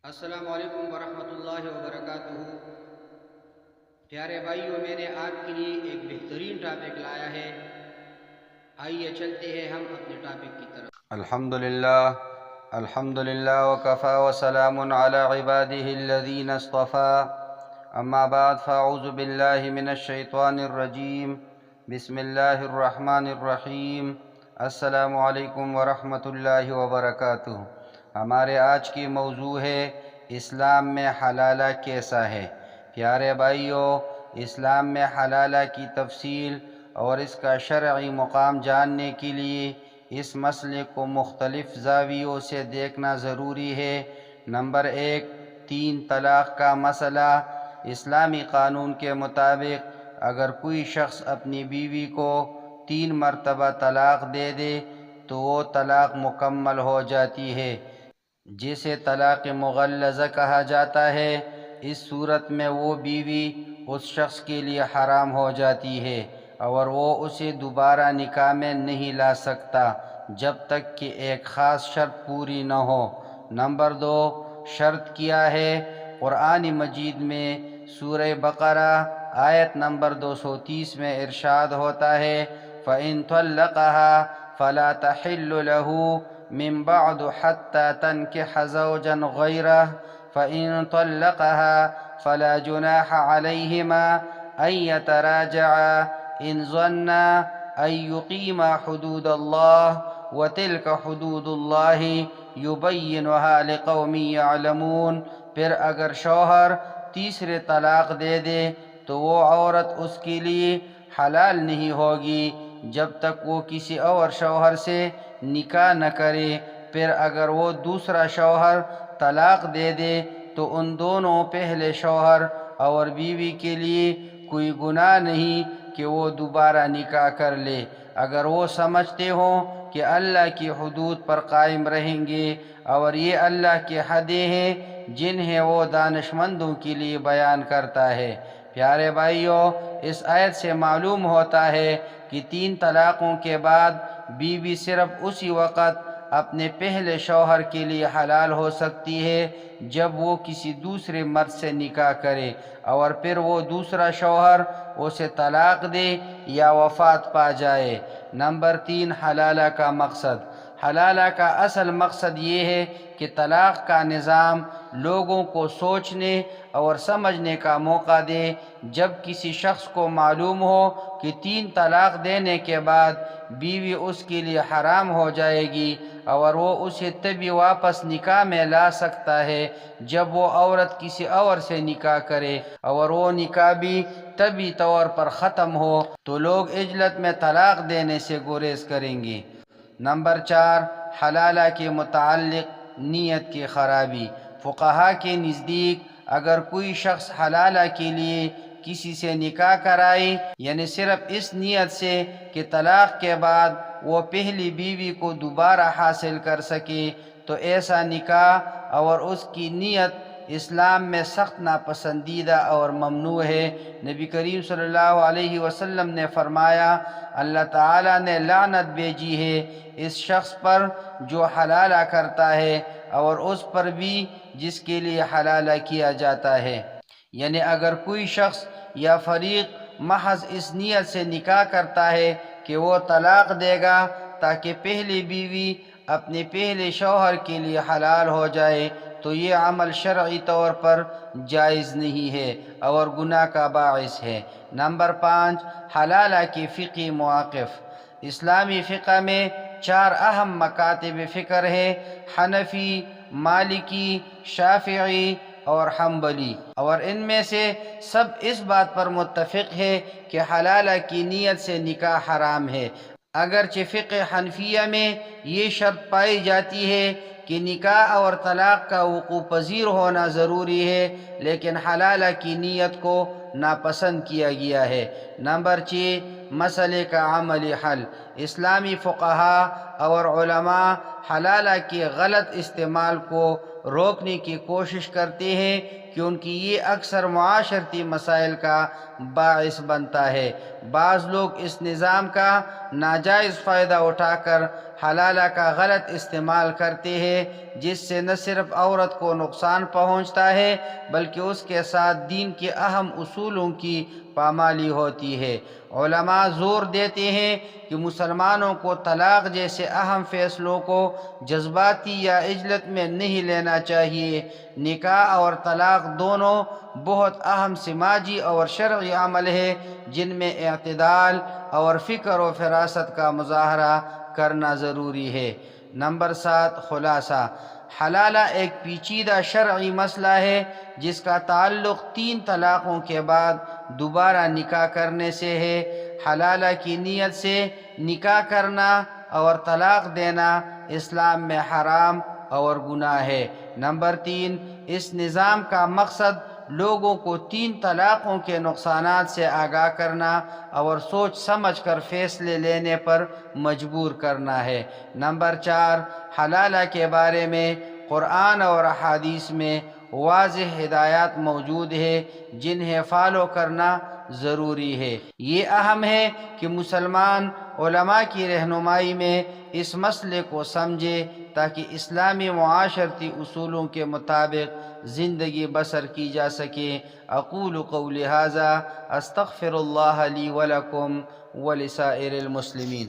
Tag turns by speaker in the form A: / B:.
A: السلام علیکم ورحمۃ اللہ وبرکاتہ۔ پیارے بھائیوں، میں نے آپ کے لیے ایک بہترین ٹاپک لایا ہے۔ آئیے چلتے ہیں ہم اپنے ٹاپک کی طرف۔
B: الحمدللہ وکفی وسلام علی عباده الذین اصطفی، اما بعد فاعوذ باللہ من الشیطان الرجیم، بسم اللہ الرحمن الرحیم۔ السلام علیکم ورحمۃ اللہ وبرکاتہ۔ ہمارے آج کی موضوع ہے اسلام میں حلالہ کیسا ہے۔ پیارے بھائیوں، اسلام میں حلالہ کی تفصیل اور اس کا شرعی مقام جاننے کے لیے اس مسئلے کو مختلف زاویوں سے دیکھنا ضروری ہے۔ نمبر 1، 3 طلاق کا مسئلہ۔ اسلامی قانون کے مطابق اگر کوئی شخص اپنی بیوی کو 3 مرتبہ طلاق دے دے تو وہ طلاق مکمل ہو جاتی ہے، جسے طلاق مغلظہ کہا جاتا ہے۔ اس صورت میں وہ بیوی اس شخص کے لیے حرام ہو جاتی ہے اور وہ اسے دوبارہ نکاح میں نہیں لا سکتا جب تک کہ ایک خاص شرط پوری نہ ہو۔ نمبر 2، شرط کیا ہے؟ قرآن مجید میں سورہ بقرہ آیت نمبر 230 میں ارشاد ہوتا ہے، فَإِن طَلَّقَهَا فَلَا تَحِلُّ لَهُ مِن بَعْدُ حَتَّى تَنكِحَ زَوْجًا غَيْرَهُ فَإِن طَلَّقَهَا فَلَا جُنَاحَ عَلَيْهِمَا أَن يَتَرَاجَعَا إِن ظَنَّا أَن يُقِيمَا حُدُودَ اللَّهِ وَتِلْكَ حُدُودُ اللَّهِ يُبَيِّنُهَا لِقَوْمٍ يَعْلَمُونَ۔ پھر اگر شوہر تیسرے طلاق دے دے تو وہ عورت اس کے لیے حلال نہیں ہوگی جب تک وہ کسی اور شوہر سے نکاح نہ کرے۔ پھر اگر وہ دوسرا شوہر طلاق دے دے تو ان دونوں پہلے شوہر اور بیوی کے لیے کوئی گناہ نہیں کہ وہ دوبارہ نکاح کر لے، اگر وہ سمجھتے ہوں کہ اللہ کی حدود پر قائم رہیں گے، اور یہ اللہ کی حدیں ہیں جنہیں وہ دانش مندوں کے لیے بیان کرتا ہے۔ پیارے بھائیوں، اس آیت سے معلوم ہوتا ہے کہ 3 طلاقوں کے بعد بیوی صرف اسی وقت اپنے پہلے شوہر کے لیے حلال ہو سکتی ہے جب وہ کسی دوسرے مرد سے نکاح کرے اور پھر وہ دوسرا شوہر اسے طلاق دے یا وفات پا جائے۔ نمبر 3، حلالہ کا مقصد۔ حلالہ کا اصل مقصد یہ ہے کہ طلاق کا نظام لوگوں کو سوچنے اور سمجھنے کا موقع دے۔ جب کسی شخص کو معلوم ہو کہ 3 طلاق دینے کے بعد بیوی اس کے لیے حرام ہو جائے گی اور وہ اسے تبھی واپس نکاح میں لا سکتا ہے جب وہ عورت کسی اور سے نکاح کرے اور وہ نکاح بھی طبی طور پر ختم ہو، تو لوگ عجلت میں طلاق دینے سے گریز کریں گے۔ نمبر 4، حلالہ کے متعلق نیت کی خرابی۔ فقہا کے نزدیک اگر کوئی شخص حلالہ کے لیے کسی سے نکاح کرائے، یعنی صرف اس نیت سے کہ طلاق کے بعد وہ پہلی بیوی کو دوبارہ حاصل کر سکے، تو ایسا نکاح اور اس کی نیت اسلام میں سخت ناپسندیدہ اور ممنوع ہے۔ نبی کریم صلی اللہ علیہ وسلم نے فرمایا، اللہ تعالیٰ نے لعنت بھیجی ہے اس شخص پر جو حلالہ کرتا ہے اور اس پر بھی جس کے لیے حلالہ کیا جاتا ہے۔ یعنی اگر کوئی شخص یا فریق محض اس نیت سے نکاح کرتا ہے کہ وہ طلاق دے گا تاکہ پہلی بیوی اپنے پہلے شوہر کے لیے حلال ہو جائے، تو یہ عمل شرعی طور پر جائز نہیں ہے اور گناہ کا باعث ہے۔ نمبر 5، حلالہ کے فقہی مواقف۔ اسلامی فقہ میں 4 اہم مکاتب فکر ہے: حنفی، مالکی، شافعی اور حنبلی، اور ان میں سے سب اس بات پر متفق ہے کہ حلالہ کی نیت سے نکاح حرام ہے۔ اگرچہ فقہ حنفیہ میں یہ شرط پائی جاتی ہے کہ نکاح اور طلاق کا وقوع پذیر ہونا ضروری ہے، لیکن حلالہ کی نیت کو ناپسند کیا گیا ہے۔ نمبر 6، مسئلے کا عملی حل۔ اسلامی فقہا اور علماء حلالہ کے غلط استعمال کو روکنے کی کوشش کرتے ہیں کیونکہ یہ اکثر معاشرتی مسائل کا باعث بنتا ہے۔ بعض لوگ اس نظام کا ناجائز فائدہ اٹھا کر حلالہ کا غلط استعمال کرتے ہیں، جس سے نہ صرف عورت کو نقصان پہنچتا ہے بلکہ اس کے ساتھ دین کے اہم اصولوں کی پامالی ہوتی ہے۔ علماء زور دیتے ہیں کہ مسلمانوں کو طلاق جیسے اہم فیصلوں کو جذباتی یا عجلت میں نہیں لینا چاہیے۔ نکاح اور طلاق دونوں بہت اہم سماجی اور شرعی عمل ہے جن میں اعتدال اور فکر و فراست کا مظاہرہ کرنا ضروری ہے۔ نمبر 7، خلاصہ۔ حلالہ ایک پیچیدہ شرعی مسئلہ ہے جس کا تعلق 3 طلاقوں کے بعد دوبارہ نکاح کرنے سے ہے۔ حلالہ کی نیت سے نکاح کرنا اور طلاق دینا اسلام میں حرام اور گناہ ہے۔ نمبر 3، اس نظام کا مقصد لوگوں کو 3 طلاقوں کے نقصانات سے آگاہ کرنا اور سوچ سمجھ کر فیصلے لینے پر مجبور کرنا ہے۔ نمبر 4، حلالہ کے بارے میں قرآن اور احادیث میں واضح ہدایات موجود ہے جنہیں فالو کرنا ضروری ہے۔ یہ اہم ہے کہ مسلمان علماء کی رہنمائی میں اس مسئلے کو سمجھے تاکہ اسلامی معاشرتی اصولوں کے مطابق زندگی بسر کی جا سکے۔ اقول قولی ھذا استغفر اللہ لی ولکم ولسائر المسلمین۔